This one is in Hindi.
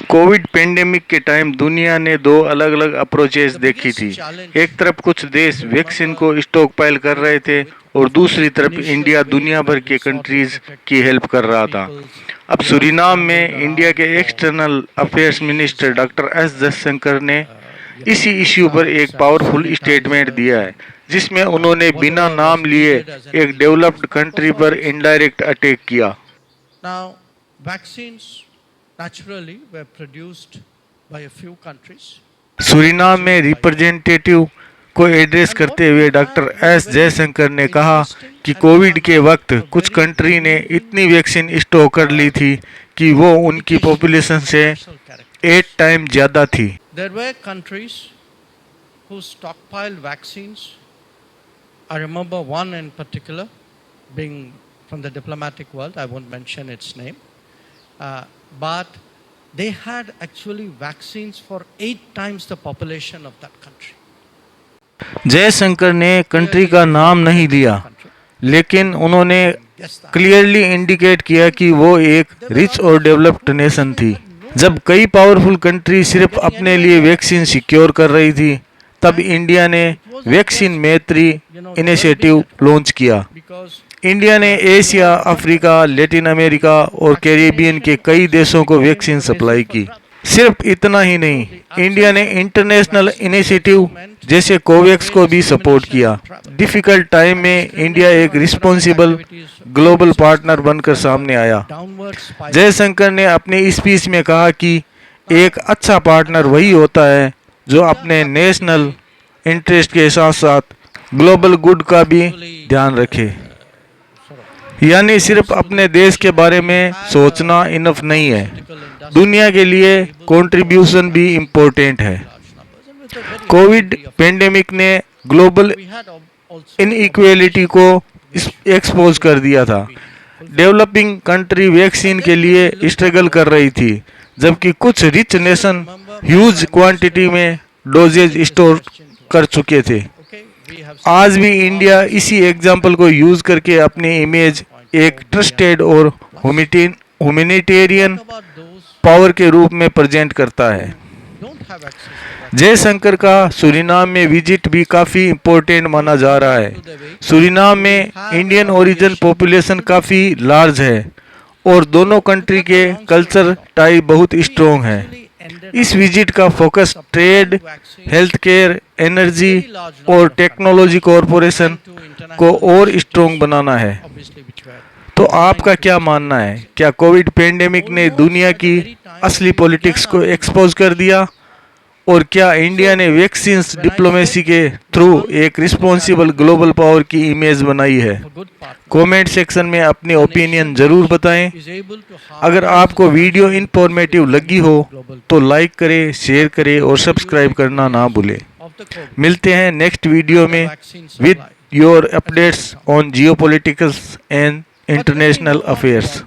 कोविड पेंडेमिक के टाइम दुनिया ने दो अलग अलग अप्रोचेस देखी थी। एक तरफ कुछ देश वैक्सीन को स्टॉक पाइल कर रहे थे और दूसरी तरफ इंडिया दुनिया भर के कंट्रीज की हेल्प कर रहा था। अब सूरीनाम में इंडिया के external affairs minister doctor S Jaishankar ने इसी इश्यू पर एक पावरफुल स्टेटमेंट दिया है, जिसमें उन्होंने बिना नाम लिए एक डेवलप्ड कंट्री पर इनडायरेक्ट अटैक किया। Now, vaccines naturally were produced by a few countries. Suriname में रिप्रेजेंटेटिव को एड्रेस करते हुए डॉक्टर एस जयशंकर ने कहा कि कोविड के वक्त कुछ कंट्री ने इतनी वैक्सीन स्टॉक कर ली थी कि वो उनकी पॉपुलेशन से 8 टाइम ज़्यादा थी। There were countries who stockpiled vaccines. I remember one in particular, being from the diplomatic world. I won't mention its name, but they had actually vaccines for 8 times the population of that country. Jaishankar ने कंट्री का नाम नहीं लिया, लेकिन उन्होंने क्लियरली इंडिकेट किया कि वो एक रिच और डेवलप्ड नेशन थी। जब कई पावरफुल कंट्री सिर्फ अपने लिए वैक्सीन सिक्योर कर रही थी, तब इंडिया ने वैक्सीन मैत्री इनिशिएटिव लॉन्च किया। इंडिया ने एशिया, अफ्रीका, लैटिन अमेरिका और कैरिबियन के कई देशों को वैक्सीन सप्लाई की। सिर्फ इतना ही नहीं, इंडिया ने इंटरनेशनल इनिशिएटिव जैसे कोवैक्स को भी सपोर्ट किया। डिफिकल्ट टाइम में इंडिया एक रिस्पॉन्सिबल ग्लोबल पार्टनर बनकर सामने आया। जयशंकर ने अपनी स्पीच में कहा कि एक अच्छा पार्टनर वही होता है जो अपने नेशनल इंटरेस्ट के साथ साथ ग्लोबल गुड का भी ध्यान रखे। यानी सिर्फ अपने देश के बारे में सोचना इनफ नहीं है, दुनिया के लिए कंट्रीब्यूशन भी इम्पोर्टेंट है। कोविड पेंडेमिक ने ग्लोबल इनइक्वालिटी को एक्सपोज कर दिया था। डेवलपिंग कंट्री वैक्सीन के लिए स्ट्रगल कर रही थी, जबकि कुछ रिच नेशन ह्यूज क्वांटिटी में डोजेज स्टोर कर चुके थे। आज भी इंडिया इसी एग्जाम्पल को यूज करके अपनी इमेज एक ट्रस्टेड और ह्यूमैनिटेरियन पावर के रूप में प्रेजेंट करता है। जयशंकर का सूरीनाम में विजिट भी काफ़ी इम्पोर्टेंट माना जा रहा है। सूरीनाम में इंडियन ओरिजिन पॉपुलेशन काफ़ी लार्ज है और दोनों कंट्री के कल्चर टाई बहुत स्ट्रॉन्ग है। इस विजिट का focus trade, health care, energy और टेक्नोलॉजी कॉरपोरेशन को और स्ट्रॉन्ग बनाना है। तो आपका क्या मानना है? क्या कोविड पेंडेमिक ने दुनिया की असली पॉलिटिक्स को एक्सपोज कर दिया? और क्या इंडिया ने वैक्सीन डिप्लोमेसी के थ्रू एक रिस्पॉन्सिबल ग्लोबल पावर की इमेज बनाई है? कमेंट सेक्शन में अपने ओपिनियन जरूर बताएं। अगर आपको वीडियो इंफॉर्मेटिव लगी हो तो लाइक करें, शेयर करें और सब्सक्राइब करना ना भूलें। मिलते हैं नेक्स्ट वीडियो में with your updates on geopolitics and international affairs.